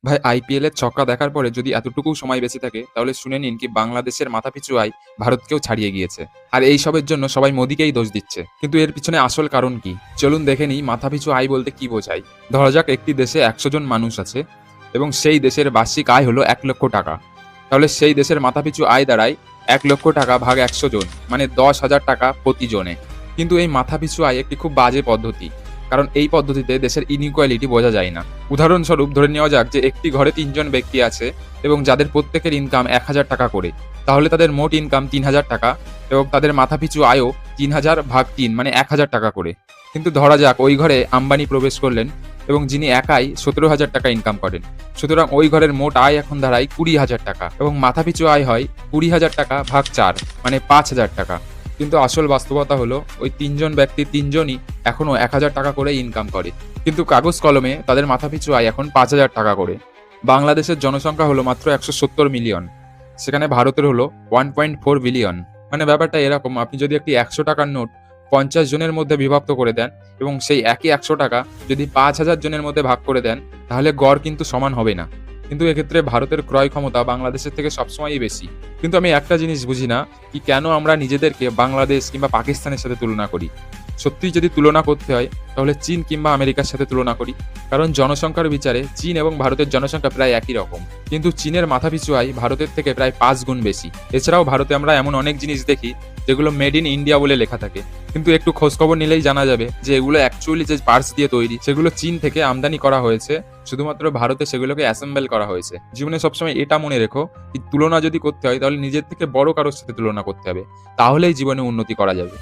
ভাই আইপিএল এর ছক্কা দেখার পরে যদি এতটুকু সময় বেঁচে থাকে তাহলে শুনে নিন কি বাংলাদেশের মাথাপিছু আয় ভারতকেও ছাড়িয়ে গিয়েছে। আর এইসবের জন্য সবাই মোদিকেই দোষ দিচ্ছে। কিন্তু এর পিছনে আসল কারণ কি? চলুন দেখে নিই মাথাপিছু আয় বলতে কি বোঝায়। ধরা যাক একটি দেশে ১০০ জন মানুষ আছে এবং সেই দেশের বার্ষিক আয় হলো ১,০০,০০০ টাকা। তাহলে সেই দেশের মাথাপিছু আয় দাঁড়ায় ১,০০,০০০ টাকা ভাগ ১০০ জন মানে ১০,০০০ টাকা প্রতি জনে। কিন্তু এই মাথাপিছু আয় একটি খুব বাজে পদ্ধতি। কারণ এই পদ্ধতিতে দেশের ইনইকুয়ালিটি বোঝা যায় না। উদাহরণস্বরূপ ধরে নেওয়া যাক যে একটি ঘরে ৩ জন ব্যক্তি আছে এবং যাদের প্রত্যেকের ইনকাম ১,০০০ টাকা করে। তাহলে তাদের মোট ইনকাম ৩,০০০ টাকা এবং তাদের মাথাপিছু আয়ও ৩,০০০ ভাগ ৩ মানে ১,০০০ টাকা করে। কিন্তু ধরা যাক ওই ঘরে আম্বানি প্রবেশ করলেন এবং যিনি একাই ১৭,০০০ টাকা ইনকাম করেন। সুতরাং ওই ঘরের মোট আয় এখন দাঁড়ায় ২০,০০০ টাকা এবং মাথাপিছু আয় হয় ২০,০০০ টাকা ভাগ ৪ মানে ৫,০০০ টাকা। কিন্তু আসল বাস্তবতা হলো ওই ৩ জন ব্যক্তি ৩ জনই এখনো ১,০০০ টাকা করে ইনকাম করে। কিন্তু কাগজ কলমে তাদের মাথাপিছু আয় এখন ৫,০০০ টাকা করে। বাংলাদেশের জনসংখ্যা হলো মাত্র ১৭০ মিলিয়ন। সেখানে ভারতের হলো ১.৪ বিলিয়ন। মানে ব্যাপারটা এরকম, আপনি যদি একটি ১০০ টাকার নোট ৫০ জনের মধ্যে বিভক্ত করে দেন এবং সেই একই ১০০ টাকা যদি ৫,০০০ জনের মধ্যে ভাগ করে দেন, তাহলে গড় কিন্তু সমান হবে না। কিন্তু এক্ষেত্রে ভারতের ক্রয় ক্ষমতা বাংলাদেশের থেকে সবসময়ই বেশি। কিন্তু আমি একটা জিনিস বুঝি না, কি কেন আমরা নিজেদেরকে বাংলাদেশ কিংবা পাকিস্তানের সাথে তুলনা করি? সত্যিই যদি তুলনা করতে হয় তাহলে চীন কিংবা আমেরিকার সাথে তুলনা করি। কারণ জনসংখ্যার বিচারে চীন এবং ভারতের জনসংখ্যা প্রায় একই রকম। কিন্তু চীনের মাথাপিছু আয় ভারতের থেকে প্রায় ৫ গুণ বেশি। এছাড়াও ভারতে আমরা এমন অনেক জিনিস দেখি যেগুলো মেড ইন ইন্ডিয়া বলে লেখা থাকে। কিন্তু একটু খোঁজখবর নিলেই জানা যাবে যে এগুলো অ্যাকচুয়ালি যে পার্টস দিয়ে তৈরি সেগুলো চীন থেকে আমদানি করা হয়েছে, শুধুমাত্র ভারতে সেগুলোকে অ্যাসেম্বল করা হয়েছে। জীবনে সবসময় এটা মনে রেখো, তুলনা যদি করতে হয় তাহলে নিজের থেকে বড় কারোর সাথে তুলনা করতে হবে, তাহলেই জীবনে উন্নতি করা যাবে।